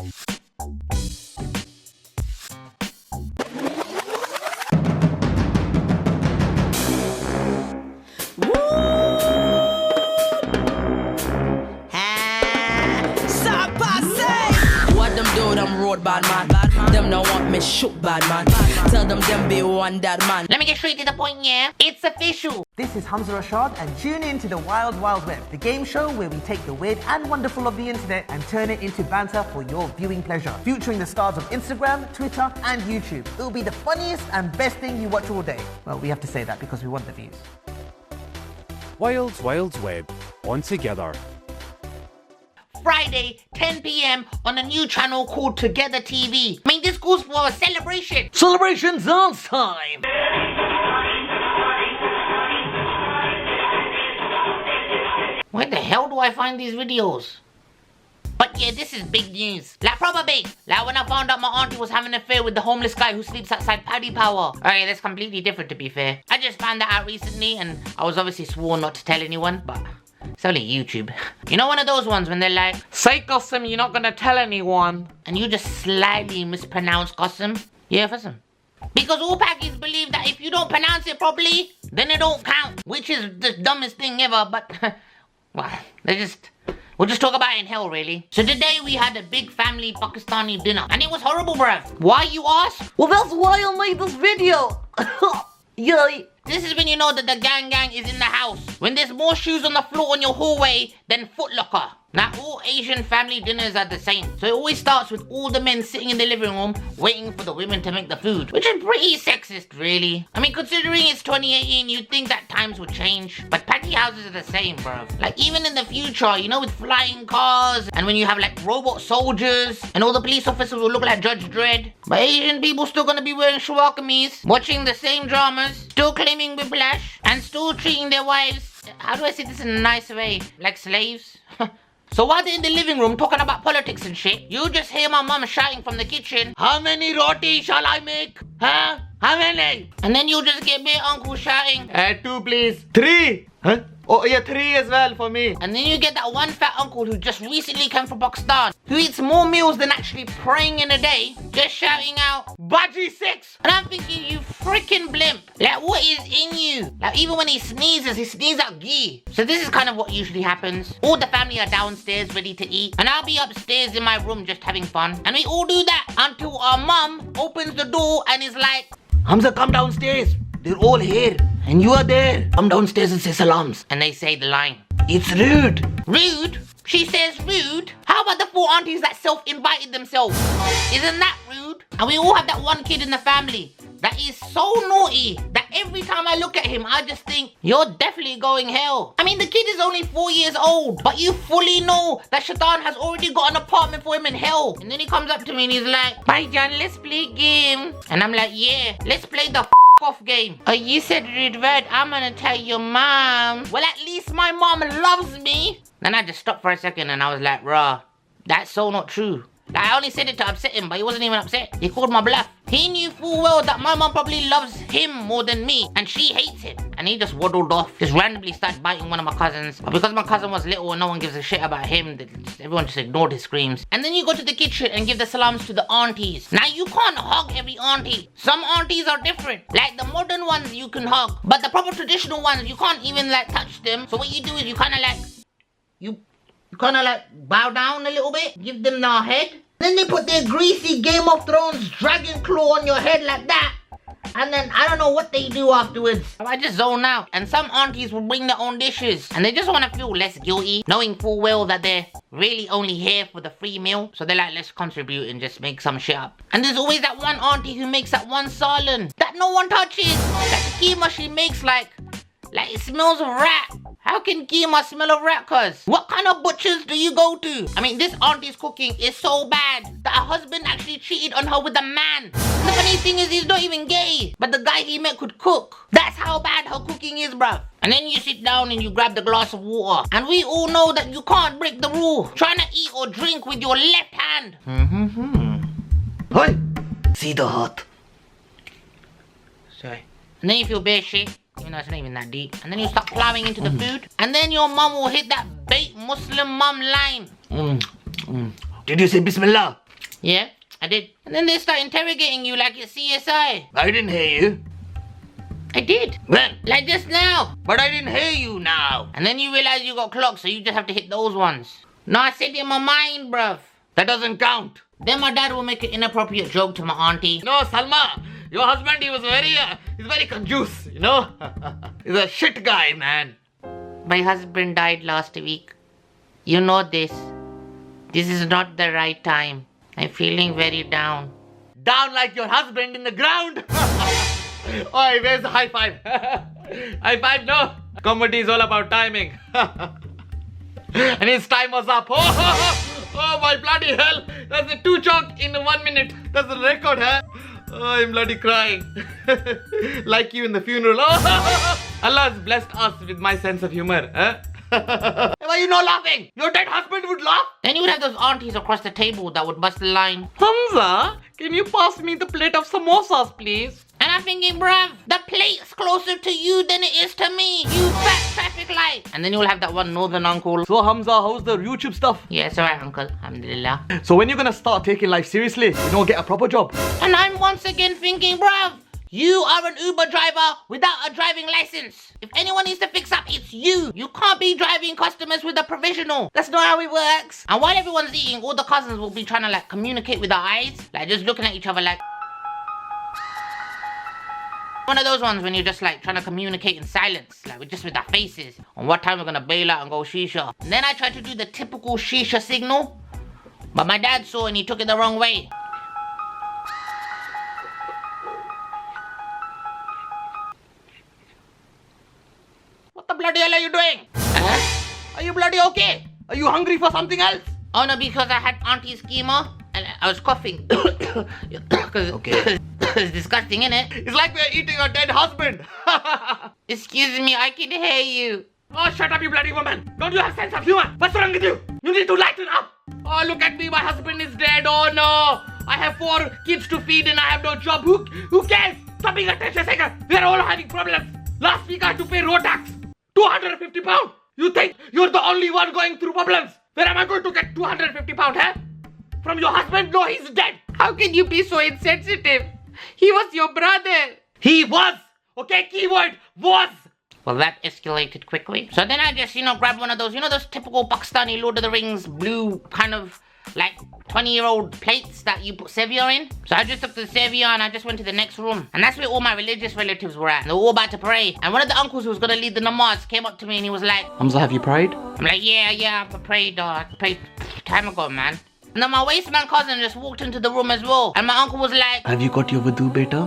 What them do, them road bad man. Them no want me shoot bad man. Tell them be one that man. Let me get straight to the point, yeah? It's official. This is Humza Rashad, and tune in to the Wild Wild Web, the game show where we take the weird and wonderful of the internet and turn it into banter for your viewing pleasure. Featuring the stars of Instagram, Twitter, and YouTube. It'll be the funniest and best thing you watch all day. Well, we have to say that because we want the views. Wild Wild Web, on together. Friday, 10 p.m. on a new channel called Together TV. I mean, this goes for a celebration. Celebration dance time! Where the hell do I find these videos? But yeah, this is big news. Like, proper big. Like, when I found out my auntie was having an affair with the homeless guy who sleeps outside Paddy Power. Okay, that's completely different, to be fair. I just found that out recently, and I was obviously sworn not to tell anyone, but it's only YouTube. You know, one of those ones when they're like, say Gossam, you're not gonna tell anyone. And you just slightly mispronounce Gossam. Yeah, for some. Because all Pakis believe that if you don't pronounce it properly, then it don't count. Which is the dumbest thing ever, but well, we'll just talk about it in hell, really. So today we had a big family Pakistani dinner, and it was horrible, bruv. Why, you ask? Well, that's why I made this video! Yay! This is when you know that the gang is in the house. When there's more shoes on the floor in your hallway than Foot Locker. Now, all Asian family dinners are the same. So it always starts with all the men sitting in the living room waiting for the women to make the food. Which is pretty sexist, really. I mean, considering it's 2018, you'd think that times would change. But Paki houses are the same, bruv. Like, even in the future, you know, with flying cars, and when you have, like, robot soldiers, and all the police officers will look like Judge Dredd. But Asian people still gonna be wearing shawakamis, watching the same dramas, still claiming whiplash, and still treating their wives, how do I say this in a nice way? Like slaves? So while they're in the living room talking about politics and shit, you just hear my mum shouting from the kitchen, how many roti shall I make? Huh? How many? And then you just get me uncle shouting, 2 please. 3? Huh? Oh yeah, 3 as well for me. And then you get that one fat uncle who just recently came from Pakistan, who eats more meals than actually praying in a day, just shouting out, Baji 6! And I'm thinking, you freaking blimp. Like, what is in you? Like, even when he sneezes out ghee. So this is kind of what usually happens. All the family are downstairs ready to eat, and I'll be upstairs in my room just having fun. And we all do that until our mum opens the door and is like, Humza, come downstairs. They're all here. And you are there. Come downstairs and say salams. And they say the line, it's rude. Rude? She says rude? How about the 4 aunties that self-invited themselves? Isn't that rude? And we all have that one kid in the family that is so naughty that every time I look at him, I just think, you're definitely going hell. I mean, the kid is only 4 years old, but you fully know that Shaitan has already got an apartment for him in hell. And then he comes up to me and he's like, bye John, let's play game. And I'm like, yeah, let's play the off game. Oh, you said rude word, I'm gonna tell your mom. Well, at least my mom loves me. Then I just stopped for a second and I was like, bruh, that's so not true. Like, I only said it to upset him, but he wasn't even upset. He called my bluff. He knew full well that my mom probably loves him more than me, and she hates him. And he just waddled off, just randomly started biting one of my cousins. But because my cousin was little and no one gives a shit about him, everyone just ignored his screams. And then you go to the kitchen and give the salams to the aunties. Now, you can't hug every auntie. Some aunties are different. Like, the modern ones you can hug, but the proper traditional ones, you can't even, like, touch them. So what you do is you kind of, like, you kind of, like, bow down a little bit, give them their head. Then they put their greasy Game of Thrones dragon claw on your head like that. And then I don't know what they do afterwards. I just zone out. And some aunties will bring their own dishes. And they just want to feel less guilty, knowing full well that they're really only here for the free meal. So they're like, let's contribute and just make some shit up. And there's always that one auntie who makes that one salan that no one touches. That keema she makes like it smells of rat. How can keema smell of rat, cuz? What kind of butchers do you go to? I mean, this auntie's cooking is so bad that her husband actually cheated on her with a man. And the funny thing is, he's not even gay, but the guy he met could cook. That's how bad her cooking is, bruv. And then you sit down and you grab the glass of water. And we all know that you can't break the rule. Trying to eat or drink with your left hand. Hey, see the hut. Sorry. And then you feel bare shit. Even though it's not even that deep. And then you start plowing into the food. And then your mum will hit that bait Muslim mum line. Did you say Bismillah? Yeah, I did. And then they start interrogating you like it's CSI. I didn't hear you. I did. When? Like just now. But I didn't hear you now. And then you realize you got clocked, so you just have to hit those ones. No, I said in my mind, bruv. That doesn't count. Then my dad will make an inappropriate joke to my auntie. No, Salma, your husband, he's very conjuice, you know? He's a shit guy, man. My husband died last week. You know this. This is not the right time. I'm feeling very down. Down like your husband in the ground. Oi, where's the high five? High five, no. Comedy is all about timing. And his time was up. Oh, my bloody hell. That's a 2 chalk in 1 minute. That's a record, huh? Oh, I'm bloody crying. Like you in the funeral. Oh, Allah has blessed us with my sense of humor, huh? Why are you not laughing? Your dead husband would laugh? Then you would have those aunties across the table that would bust the line. Humza, can you pass me the plate of samosas, please? And I'm thinking, bruv, the plate's closer to you than it is to me. You fat traffic light. And then you'll have that one northern uncle. So Humza, how's the YouTube stuff? Yeah, it's alright, uncle. Alhamdulillah. So when you're gonna start taking life seriously, you know, get a proper job? And I'm once again thinking, bruv, you are an Uber driver without a driving license. If anyone needs to fix up, it's you. You can't be driving customers with a provisional. That's not how it works. And while everyone's eating, all the cousins will be trying to like communicate with their eyes. Like just looking at each other like... One of those ones when you're just like trying to communicate in silence, like just with our faces, on what time we're gonna bail out and go shisha. And then I tried to do the typical shisha signal, but my dad saw and he took it the wrong way. What the bloody hell are you doing? Huh? Are you bloody okay? Are you hungry for something else? Oh no, because I had auntie's chemo and I was coughing. Okay. It's disgusting, innit? It's like we're eating a dead husband. Excuse me, I can hear you. Oh, shut up, you bloody woman. Don't you have sense of humor? What's wrong with you? You need to lighten up. Oh, look at me. My husband is dead. Oh, no. I have 4 kids to feed and I have no job. Who cares? Stop being a attention seeker. We're all having problems. Last week I had to pay road tax. 250 pounds. You think you're the only one going through problems? Where am I going to get 250 pounds, huh? From your husband? No, he's dead. How can you be so insensitive? He was your brother. He was. Okay, keyword was. Well, that escalated quickly. So then I just, grabbed one of those, those typical Pakistani Lord of the Rings blue kind of like 20-year-old plates that you put Savior in. So I just took the Savior and I just went to the next room. And that's where all my religious relatives were at. They were all about to pray. And one of the uncles who was going to lead the namaz came up to me and he was like, Humza, have you prayed? I'm like, yeah, I prayed time ago, man. And then my waistman cousin just walked into the room as well. And my uncle was like, Have you got your wudu, beta?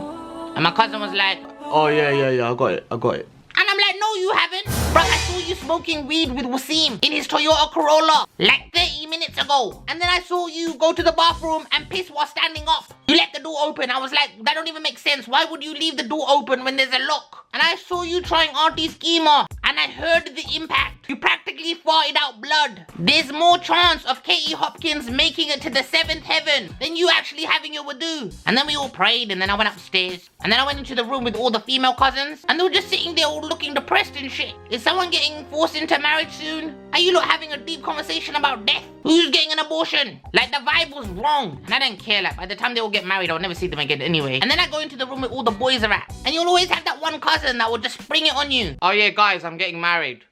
And my cousin was like, Oh, yeah, I got it. And I'm like, no, you haven't. Bro, I saw you smoking weed with Wasim in his Toyota Corolla like 30 minutes ago. And then I saw you go to the bathroom and piss while standing up. You left the door open. I was like, that don't even make sense. Why would you leave the door open when there's a lock? And I saw you trying Auntie's schema. And I heard the impact. You practically farted out blood. There's more chance of Katie Hopkins making it to the 7th heaven than you actually having your wudu. And then we all prayed and then I went upstairs. And then I went into the room with all the female cousins. And they were just sitting there all looking depressed and shit. Is someone getting forced into marriage soon? Are you lot having a deep conversation about death? Who's getting an abortion? Like the vibe was wrong. And I didn't care. Like by the time they all get married, I'll never see them again anyway. And then I go into the room where all the boys are at. And you'll always have that one cousin that will just spring it on you. Oh yeah, guys, I'm getting married.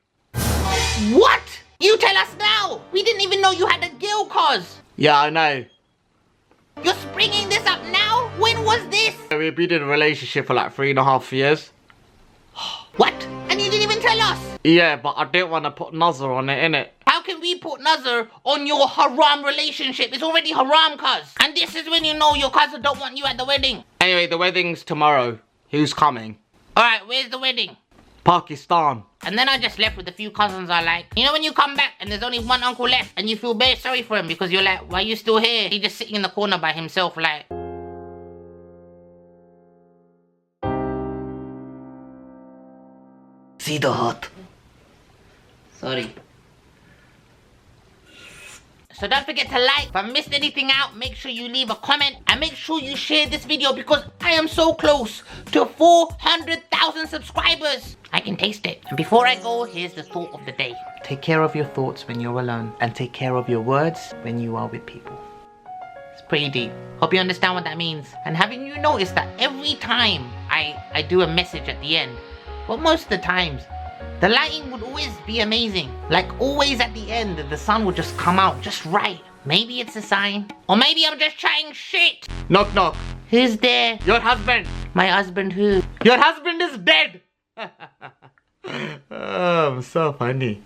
What? You tell us now. We didn't even know you had a girl cause. Yeah, I know. You're springing this up now? When was this? We've been in a relationship for like 3.5 years. What? And you didn't even tell us? Yeah, but I didn't want to put Nazar on it, innit? How can we put Nazar on your haram relationship? It's already haram, cuz. And this is when you know your cousin don't want you at the wedding. Anyway, the wedding's tomorrow. Who's coming? Alright, where's the wedding? Pakistan. And then I just left with a few cousins I like. You know when you come back and there's only one uncle left and you feel very sorry for him because you're like, why are you still here? He's just sitting in the corner by himself like... See the heart. Sorry. So don't forget to like. If I missed anything out, make sure you leave a comment. And make sure you share this video because I am so close to 400,000 subscribers. I can taste it. And before I go, here's the thought of the day. Take care of your thoughts when you're alone and take care of your words when you are with people. It's pretty deep. Hope you understand what that means. And haven't you noticed that every time I do a message at the end, well, most of the times, the lighting would always be amazing. Like always at the end, the sun would just come out just right. Maybe it's a sign. Or maybe I'm just chatting shit. Knock, knock. Who's there? Your husband. My husband who? Your husband is dead. Oh, so funny.